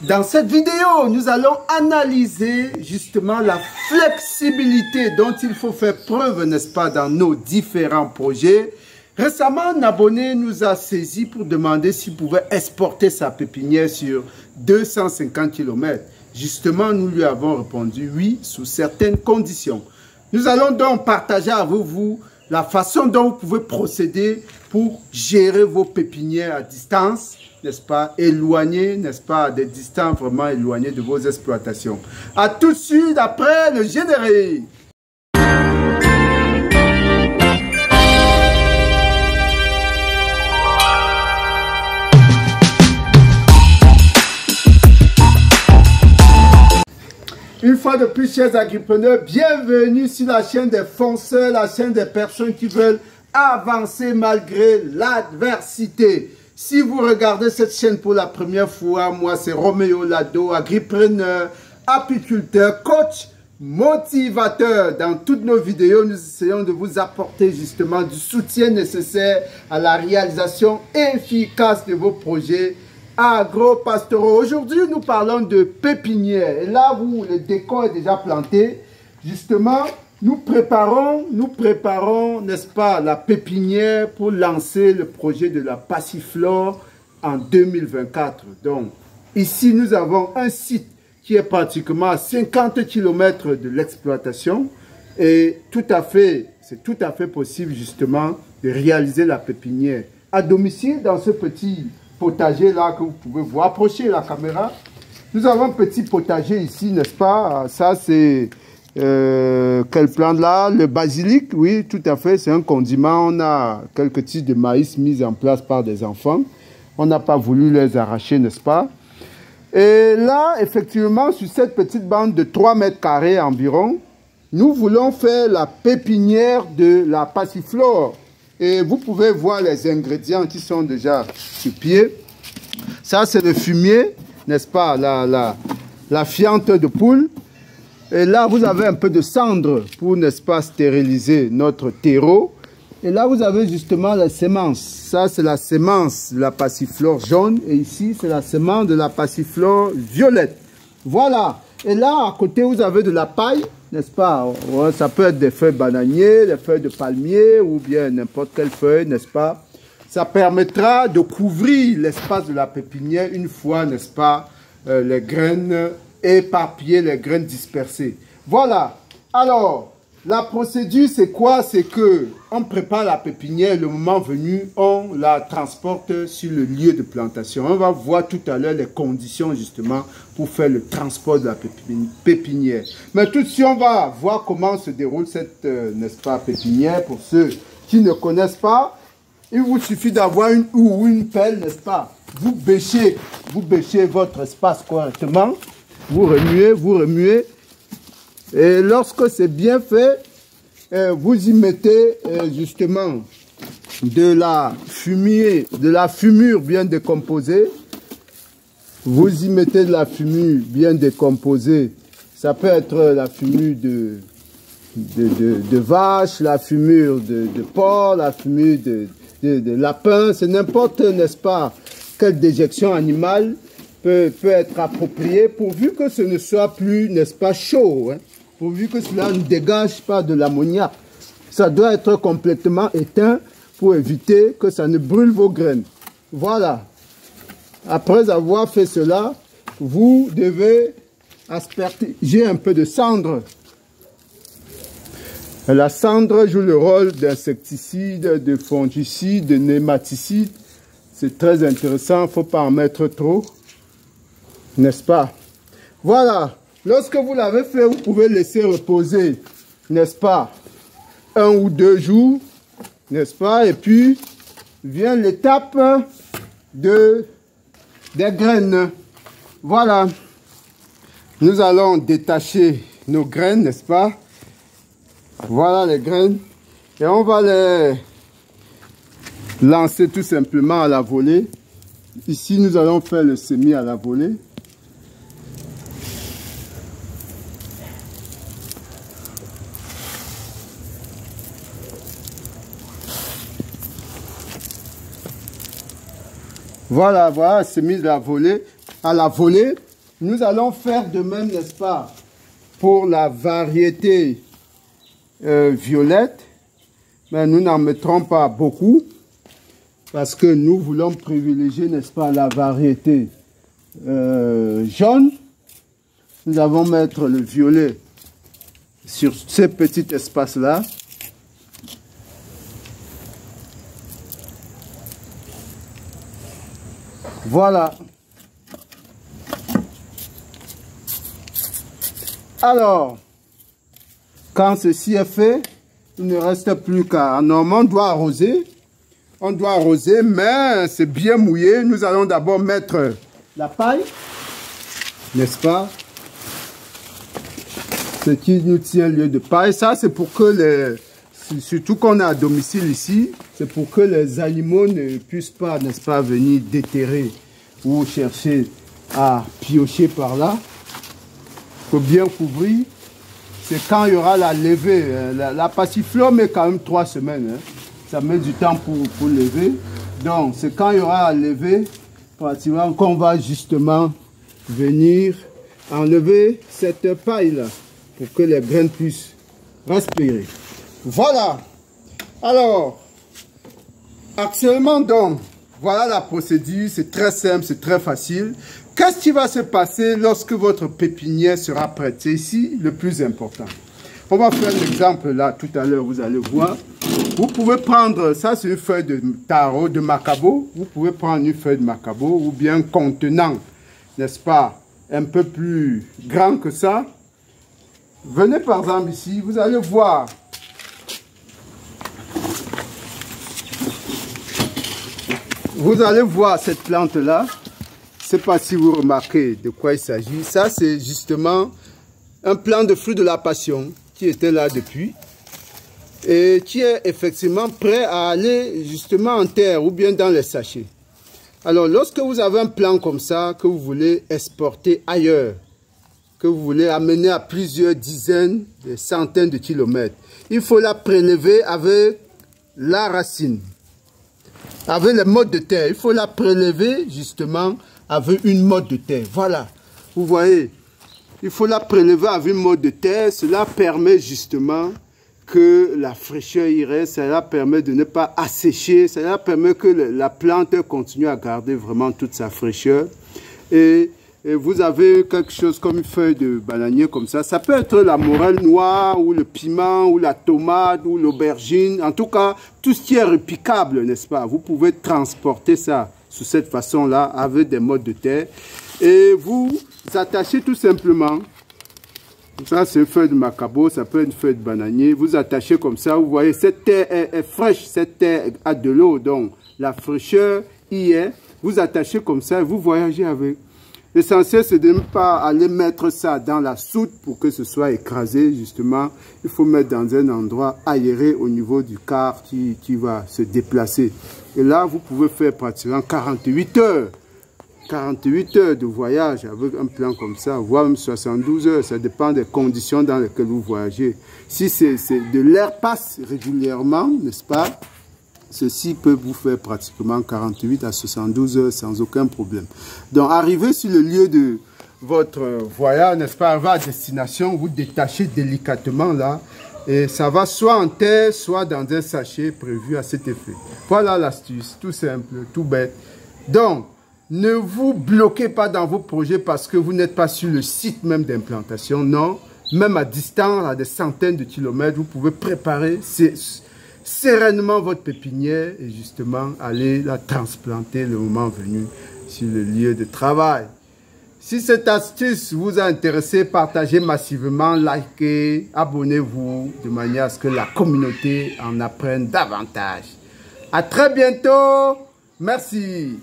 Dans cette vidéo, nous allons analyser justement la flexibilité dont il faut faire preuve, n'est-ce pas, dans nos différents projets. Récemment, un abonné nous a saisi pour demander s'il pouvait exporter sa pépinière sur 250 km. Justement, nous lui avons répondu oui, sous certaines conditions. Nous allons donc partager avec vous la façon dont vous pouvez procéder pour gérer vos pépinières à distance, n'est-ce pas, éloignées, n'est-ce pas, des distances vraiment éloignées de vos exploitations. À tout de suite après le générique. Une fois de plus, chers agripreneurs, bienvenue sur la chaîne des fonceurs, la chaîne des personnes qui veulent avancer malgré l'adversité. Si vous regardez cette chaîne pour la première fois, moi c'est Roméo Lado, agripreneur, apiculteur, coach, motivateur. Dans toutes nos vidéos, nous essayons de vous apporter justement du soutien nécessaire à la réalisation efficace de vos projets agro-pastoraux. Aujourd'hui, nous parlons de pépinière. Et là où le décor est déjà planté, justement, nous préparons, n'est-ce pas, la pépinière pour lancer le projet de la Passiflore en 2024. Donc, ici, nous avons un site qui est pratiquement à 50 km de l'exploitation et c'est tout à fait possible, justement, de réaliser la pépinière à domicile dans ce petit potager là que vous pouvez voir. Approchez la caméra. Nous avons un petit potager ici, n'est-ce pas? Ça c'est quelle plante là? Le basilic, oui, tout à fait, c'est un condiment. On a quelques tiges de maïs mis en place par des enfants. On n'a pas voulu les arracher, n'est-ce pas? Et là, effectivement, sur cette petite bande de 3 mètres carrés environ, nous voulons faire la pépinière de la Passiflore. Et vous pouvez voir les ingrédients qui sont déjà sur pied. Ça, c'est le fumier, n'est-ce pas, la fiente de poule. Et là, vous avez un peu de cendre pour, n'est-ce pas, stériliser notre terreau. Et là, vous avez justement la sémence. Ça, c'est la sémence de la Passiflore jaune. Et ici, c'est la sémence de la Passiflore violette. Voilà. Et là, à côté, vous avez de la paille, n'est-ce pas? Ouais, ça peut être des feuilles bananiers, des feuilles de palmier ou bien n'importe quelle feuille, n'est-ce pas? Ça permettra de couvrir l'espace de la pépinière une fois, n'est-ce pas, les graines éparpillées, les graines dispersées. Voilà. Alors, la procédure, c'est quoi? C'est que on prépare la pépinière, le moment venu, on la transporte sur le lieu de plantation. On va voir tout à l'heure les conditions, justement, pour faire le transport de la pépinière. Mais tout de suite, on va voir comment se déroule cette, n'est-ce pas, pépinière. Pour ceux qui ne connaissent pas, il vous suffit d'avoir une houe ou une pelle, n'est-ce pas? Vous bêchez votre espace correctement. Vous remuez. Et lorsque c'est bien fait, vous y mettez justement de la fumure bien décomposée. Vous y mettez de la fumure bien décomposée. Ça peut être la fumure de vache, la fumure de porc, la fumure de lapin. C'est n'importe, n'est-ce pas, quelle déjection animale peut être appropriée pourvu que ce ne soit plus, n'est-ce pas, chaud, hein? Pourvu que cela ne dégage pas de l'ammoniac. Ça doit être complètement éteint pour éviter que ça ne brûle vos graines. Voilà. Après avoir fait cela, vous devez asperger un peu de cendre. La cendre joue le rôle d'insecticide, de fongicide, de nématicide. C'est très intéressant, il ne faut pas en mettre trop. N'est-ce pas? Voilà. Lorsque vous l'avez fait, vous pouvez laisser reposer, n'est-ce pas, 1 ou 2 jours, n'est-ce pas? Et puis, vient l'étape des graines. Voilà. Nous allons détacher nos graines, n'est-ce pas? Voilà les graines. Et on va les lancer tout simplement à la volée. Ici, nous allons faire le semis à la volée. Voilà, c'est mis à la volée. Nous allons faire de même, n'est-ce pas, pour la variété violette. Mais nous n'en mettrons pas beaucoup parce que nous voulons privilégier, n'est-ce pas, la variété jaune. Nous allons mettre le violet sur ces petits espaces-là. Voilà. Alors, quand ceci est fait, il ne reste plus qu'à... Normalement, on doit arroser. On doit arroser, mais c'est bien mouillé. Nous allons d'abord mettre la paille, n'est-ce pas? Ce qui nous tient lieu de paille. Ça, c'est pour que les... Surtout qu'on est à domicile ici, c'est pour que les animaux ne puissent pas, n'est-ce pas, venir déterrer ou chercher à piocher par là. Il faut bien couvrir. C'est quand il y aura la levée. La passiflore met quand même 3 semaines. Hein. Ça met du temps pour lever. Donc, c'est quand il y aura la levée, pratiquement, qu'on va justement venir enlever cette paille-là pour que les graines puissent respirer. Voilà. Alors, actuellement, donc, voilà la procédure. C'est très simple, c'est très facile. Qu'est-ce qui va se passer lorsque votre pépinière sera prête? C'est ici le plus important. On va faire un exemple là, tout à l'heure, vous allez voir. Vous pouvez prendre, ça c'est une feuille de taro, de macabo. Vous pouvez prendre une feuille de macabo ou bien contenant, n'est-ce pas, un peu plus grand que ça. Venez par exemple ici, vous allez voir. Vous allez voir cette plante-là. Je ne sais pas si vous remarquez de quoi il s'agit. Ça, c'est justement un plant de fruit de la passion qui était là depuis et qui est effectivement prêt à aller justement en terre ou bien dans les sachets. Alors, lorsque vous avez un plant comme ça que vous voulez exporter ailleurs, que vous voulez amener à plusieurs dizaines, des centaines de kilomètres, il faut la prélever avec la racine, avec le mode de terre. Il faut la prélever justement avec une mode de terre. Voilà, vous voyez, il faut la prélever avec une mode de terre. Cela permet justement que la fraîcheur y reste, cela permet de ne pas assécher, cela permet que la plante continue à garder vraiment toute sa fraîcheur. Et vous avez quelque chose comme une feuille de bananier comme ça. Ça peut être la morelle noire ou le piment ou la tomate ou l'aubergine. En tout cas, tout ce qui est repiquable, n'est-ce pas? Vous pouvez transporter ça sous cette façon-là, avec des modes de terre. Et vous attachez tout simplement. Ça, c'est une feuille de macabo, ça peut être une feuille de bananier. Vous attachez comme ça, vous voyez, cette terre est fraîche, cette terre a de l'eau, donc la fraîcheur y est. Vous attachez comme ça et vous voyagez avec. L'essentiel, c'est de ne pas aller mettre ça dans la soute pour que ce soit écrasé, justement. Il faut mettre dans un endroit aéré au niveau du car qui va se déplacer. Et là, vous pouvez faire pratiquement 48 heures. 48 heures de voyage avec un plan comme ça, voire même 72 heures. Ça dépend des conditions dans lesquelles vous voyagez. Si de l'air passe régulièrement, n'est-ce pas? Ceci peut vous faire pratiquement 48 à 72 heures sans aucun problème. Donc, arrivé sur le lieu de votre voyage, n'est-ce pas, arrivé à destination, vous détachez délicatement là, et ça va soit en terre, soit dans un sachet prévu à cet effet. Voilà l'astuce, tout simple, tout bête. Donc, ne vous bloquez pas dans vos projets parce que vous n'êtes pas sur le site même d'implantation, non. Même à distance, à des centaines de kilomètres, vous pouvez préparer sereinement votre pépinière et justement aller la transplanter le moment venu sur le lieu de travail. Si cette astuce vous a intéressé, partagez massivement, likez, abonnez-vous de manière à ce que la communauté en apprenne davantage. À très bientôt. Merci.